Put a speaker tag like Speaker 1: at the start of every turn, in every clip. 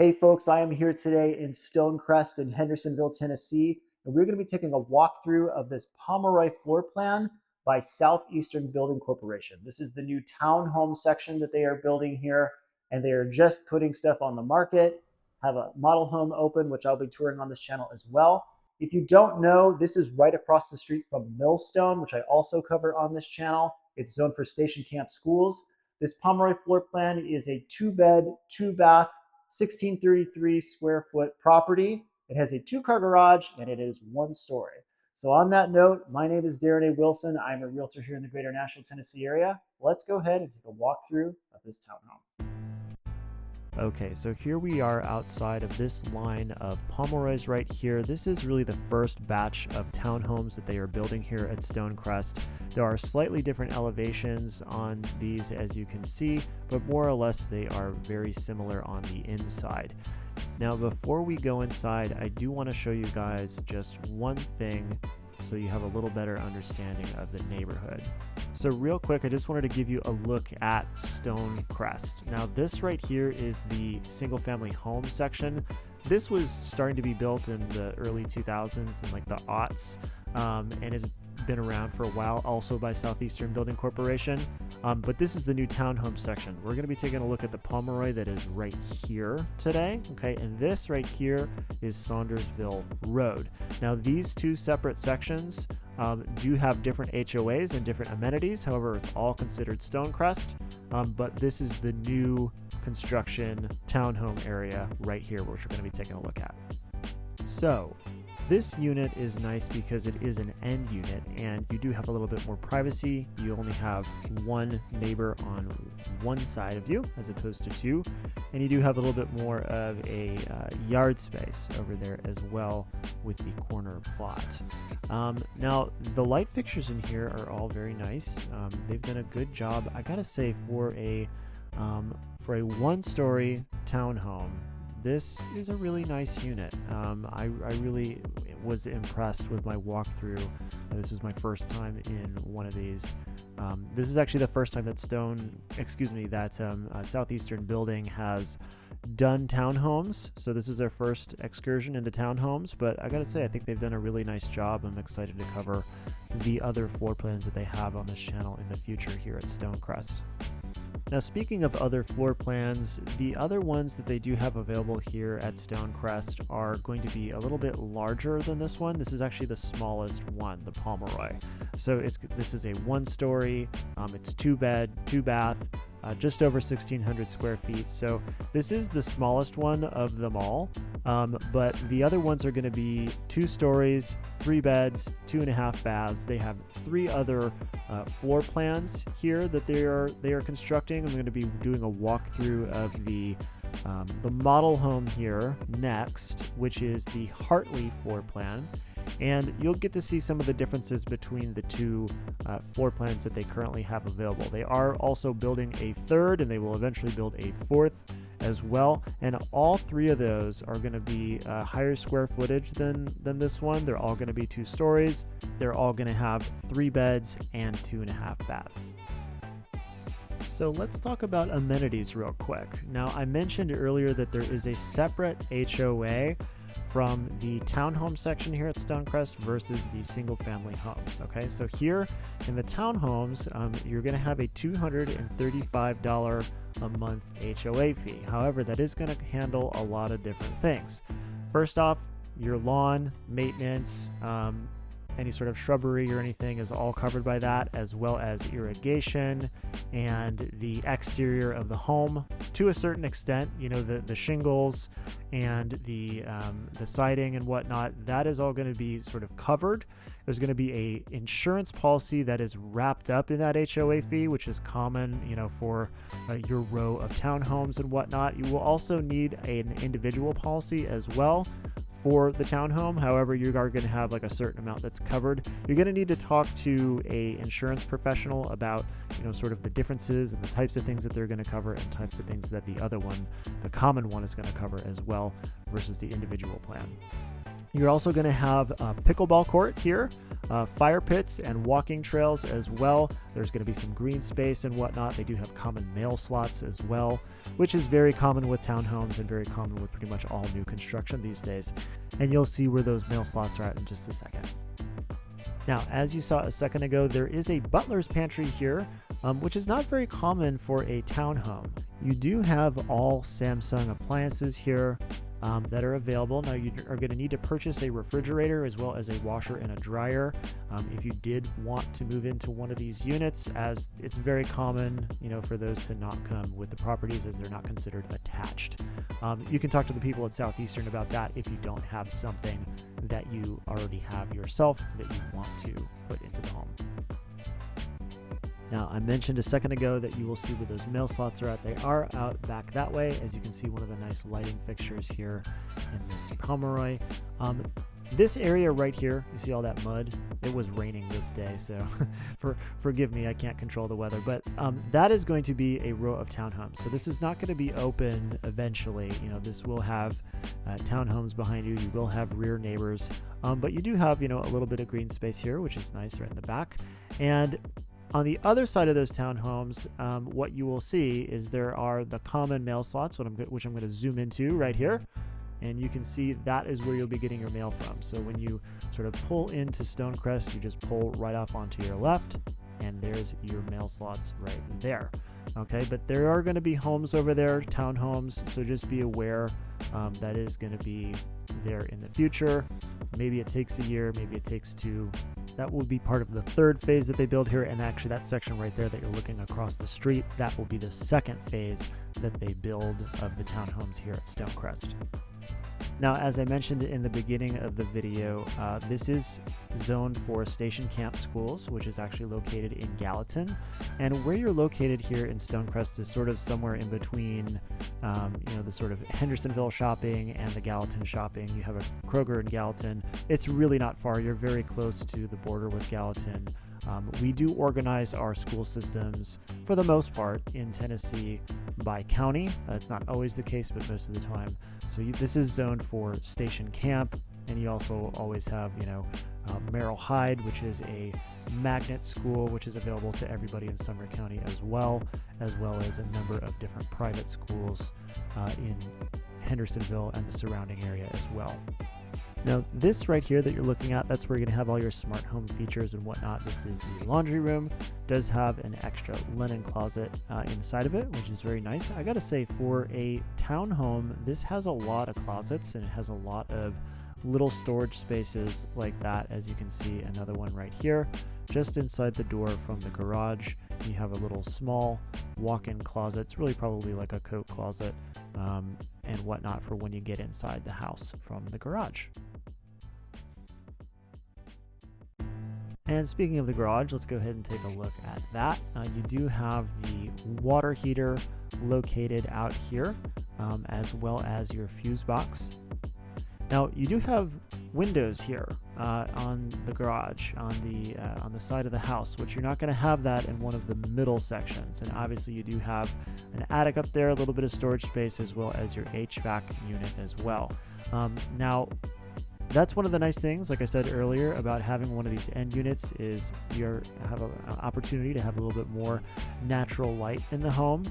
Speaker 1: Hey folks, I am here today in Stonecrest in Hendersonville, Tennessee, and we're going to be taking a walkthrough of this Pomeroy floor plan by Southeastern Building Corporation. This is the new townhome section that they are building here, and they are just putting stuff on the market. Have a model home open, which I'll be touring on this channel as well. If you don't know, this is right across the street from Millstone, which I also cover on this channel. It's zoned for station camp schools. This Pomeroy floor plan is a 2-bed, 2-bath, 1633 square foot property. It has a 2-car garage and it is 1 story. So on that note, my name is Darren A. Wilson. I'm a realtor here in the greater Nashville, Tennessee area. Let's go ahead and take a walkthrough of this townhome.
Speaker 2: Okay, so here we are outside of this line of Pomeroy's right here. This is really the first batch of townhomes that they are building here at Stonecrest. There are slightly different elevations on these, as you can see, but more or less they are very similar on the inside. Now, before we go inside, I do want to show you guys just one thing so you have a little better understanding of the neighborhood. So real quick, I just wanted to give you a look at Stonecrest. Now this right here is the single family home section. This was starting to be built in the early 2000s and like the aughts, and has been around for a while, also by Southeastern Building Corporation. But this is the new townhome section. We're going to be taking a look at the Pomeroy that is right here today. Okay, and this right here is Saundersville Road. Now these two separate sections do have different HOAs and different amenities. However, it's all considered Stonecrest. But this is the new construction townhome area right here, which we're going to be taking a look at. So this unit is nice because it is an end unit and you do have a little bit more privacy. You only have one neighbor on one side of you as opposed to two, and you do have a little bit more of a yard space over there as well with the corner plot. Now the light fixtures in here are all very nice. They've done a good job, I gotta say, for a 1-story townhome. This is a really nice unit. I really was impressed with my walkthrough. This was my first time in one of these. This is actually the first time that Southeastern Building has done townhomes. So this is their first excursion into townhomes, but I gotta say, I think they've done a really nice job. I'm excited to cover the other floor plans that they have on this channel in the future here at Stonecrest. Now, speaking of other floor plans, the other ones that they do have available here at Stonecrest are going to be a little bit larger than this one. This is actually the smallest one, the Pomeroy. So this is a 1-story, it's 2-bed, 2-bath, just over 1,600 square feet. So this is the smallest one of them all, but the other ones are going to be 2 stories, 3 beds, 2.5 baths. They have 3 other floor plans here that they are constructing. I'm going to be doing a walkthrough of the model home here next, which is the Hartley floor plan. And you'll get to see some of the differences between the two floor plans that they currently have available. They are also building a 3rd, and they will eventually build a 4th as well. And all 3 of those are going to be higher square footage than this one. They're all going to be 2 stories. They're all going to have 3 beds and 2.5 baths. So let's talk about amenities real quick. Now, I mentioned earlier that there is a separate HOA from the townhome section here at Stonecrest versus the single family homes. Okay, so here in the townhomes, you're going to have a $235 a month HOA fee. However, that is going to handle a lot of different things. First off, your lawn maintenance, any sort of shrubbery or anything is all covered by that, as well as irrigation and the exterior of the home to a certain extent. You know, the shingles and the siding and whatnot, that is all going to be sort of covered. There's going to be a insurance policy that is wrapped up in that HOA fee, which is common, you know, for your row of townhomes and whatnot. You will also need an individual policy as well for the townhome. However, you are going to have like a certain amount that's covered. You're going to need to talk to a insurance professional about, you know, sort of the differences and the types of things that they're going to cover and types of things that the other one, the common one, is going to cover as well versus the individual plan. You're also going to have a pickleball court here, fire pits and walking trails as well. There's going to be some green space and whatnot. They do have common mail slots as well, which is very common with townhomes and very common with pretty much all new construction these days. And you'll see where those mail slots are at in just a second. Now, as you saw a second ago, there is a butler's pantry here, which is not very common for a townhome. You do have all Samsung appliances here that are available. Now, you are going to need to purchase a refrigerator as well as a washer and a dryer if you did want to move into one of these units, as it's very common, for those to not come with the properties as they're not considered attached. You can talk to the people at Southeastern about that if you don't have something that you already have yourself that you want to put into the home. Now, I mentioned a second ago that you will see where those mail slots are at. They are out back that way. As you can see, one of the nice lighting fixtures here in this Pomeroy. This area right here, you see all that mud? It was raining this day, so forgive me, I can't control the weather. But that is going to be a row of townhomes. So this is not going to be open eventually. This will have townhomes behind you. You will have rear neighbors. But you do have, a little bit of green space here, which is nice right in the back. And on the other side of those townhomes, what you will see is there are the common mail slots, which I'm going to zoom into right here. And you can see that is where you'll be getting your mail from. So when you sort of pull into Stonecrest, you just pull right off onto your left, and there's your mail slots right there. Okay, but there are going to be homes over there, townhomes, so just be aware that is going to be there in the future. Maybe it takes a year, maybe it takes two. That will be part of the third phase that they build here, and actually that section right there that you're looking across the street, that will be the second phase that they build of the townhomes here at Stonecrest. Now, as I mentioned in the beginning of the video, this is zoned for Station Camp Schools, which is actually located in Gallatin. And where you're located here in Stonecrest is sort of somewhere in between, the sort of Hendersonville shopping and the Gallatin shopping. You have a Kroger in Gallatin. It's really not far. You're very close to the border with Gallatin. We do organize our school systems, for the most part, in Tennessee by county. It's not always the case, but most of the time. So this is zoned for Station Camp, and you also always have, Merrill Hyde, which is a magnet school, which is available to everybody in Sumner County as well as a number of different private schools in Hendersonville and the surrounding area as well. Now, this right here that you're looking at, that's where you're going to have all your smart home features and whatnot. This is the laundry room. It does have an extra linen closet inside of it, which is very nice. I got to say, for a townhome, this has a lot of closets and it has a lot of little storage spaces like that. As you can see, another one right here, just inside the door from the garage. You have a little small walk-in closet. It's really probably like a coat closet and whatnot for when you get inside the house from the garage. And speaking of the garage, let's go ahead and take a look at that. You do have the water heater located out here, as well as your fuse box. Now, you do have windows here on the garage, on the side of the house, which you're not going to have that in one of the middle sections. And obviously, you do have an attic up there, a little bit of storage space, as well as your HVAC unit as well. Now, that's one of the nice things, like I said earlier, about having one of these end units is you have an opportunity to have a little bit more natural light in the home,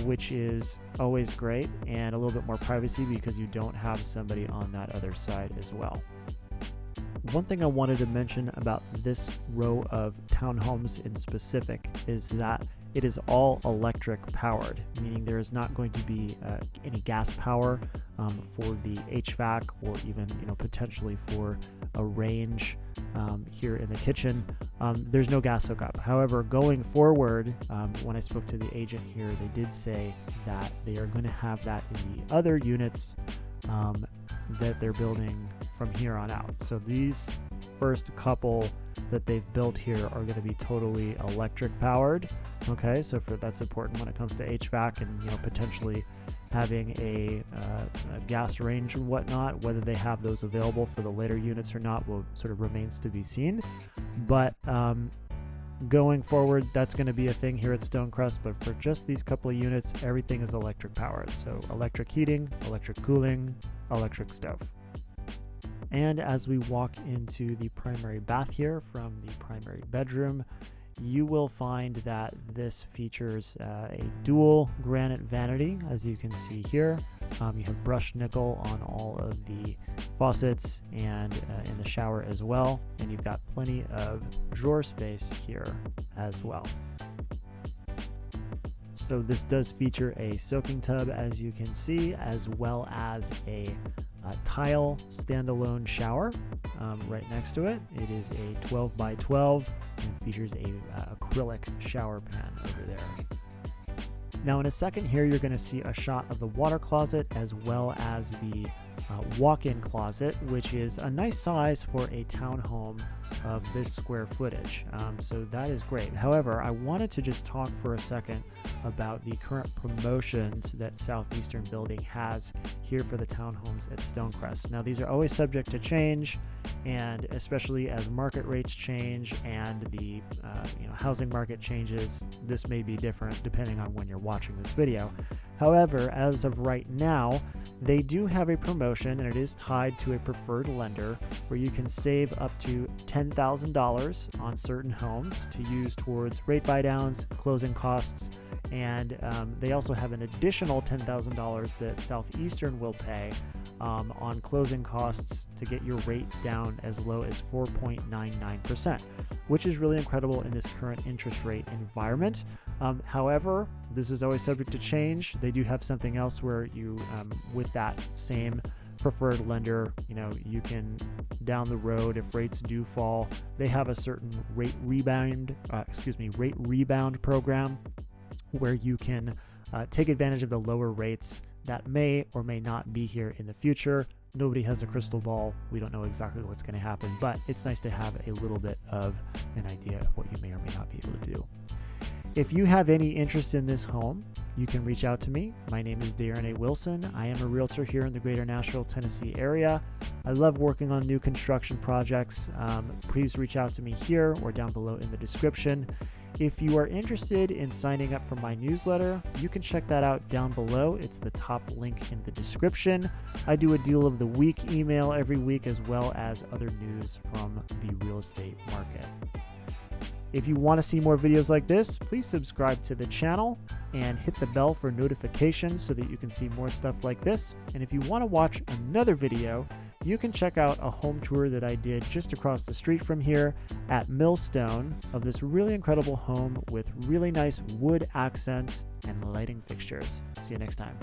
Speaker 2: which is always great, and a little bit more privacy because you don't have somebody on that other side as well. One thing I wanted to mention about this row of townhomes in specific is that it is all electric powered, meaning there is not going to be any gas power for the HVAC or even potentially for a range here in the kitchen. There's no gas hookup. However, going forward, when I spoke to the agent here, they did say that they are going to have that in the other units that they're building from here on out. So these first couple that they've built here are going to be totally electric powered. Okay, so that's important when it comes to HVAC and potentially having a gas range and whatnot. Whether they have those available for the later units or not will sort of remains to be seen. But going forward, that's going to be a thing here at Stonecrest. But for just these couple of units, everything is electric powered. So electric heating, electric cooling, electric stove. And as we walk into the primary bath here from the primary bedroom, you will find that this features a dual granite vanity, as you can see here. You have brushed nickel on all of the faucets and in the shower as well, and you've got plenty of drawer space here as well. So this does feature a soaking tub, as you can see, as well as a tile standalone shower right next to it. It is a 12 by 12 and features a acrylic shower pan over there. Now in a second here, you're going to see a shot of the water closet as well as the walk-in closet, which is a nice size for a townhome of this square footage. So that is great. However, I wanted to just talk for a second about the current promotions that Southeastern Building has here for the townhomes at Stonecrest. Now, these are always subject to change, and especially as market rates change and the housing market changes, this may be different depending on when you're watching this video. However, as of right now, they do have a promotion, and it is tied to a preferred lender where you can save up to $10,000 on certain homes to use towards rate buydowns, closing costs, and they also have an additional $10,000 that Southeastern will pay on closing costs to get your rate down as low as 4.99%, which is really incredible in this current interest rate environment. However, this is always subject to change. They do have something else where you, with that same preferred lender, you can down the road, if rates do fall, they have a certain rate rebound program where you can take advantage of the lower rates that may or may not be here in the future. Nobody has a crystal ball. We don't know exactly what's going to happen, but it's nice to have a little bit of an idea of what you may or may not be able to do. If you have any interest in this home, you can reach out to me. My name is Darren A. Wilson. I am a realtor here in the greater Nashville, Tennessee area. I love working on new construction projects. Please reach out to me here or down below in the description. If you are interested in signing up for my newsletter, you can check that out down below. It's the top link in the description. I do a deal of the week email every week, as well as other news from the real estate market. If you want to see more videos like this, please subscribe to the channel and hit the bell for notifications so that you can see more stuff like this. And if you want to watch another video, you can check out a home tour that I did just across the street from here at Millstone of this really incredible home with really nice wood accents and lighting fixtures. See you next time.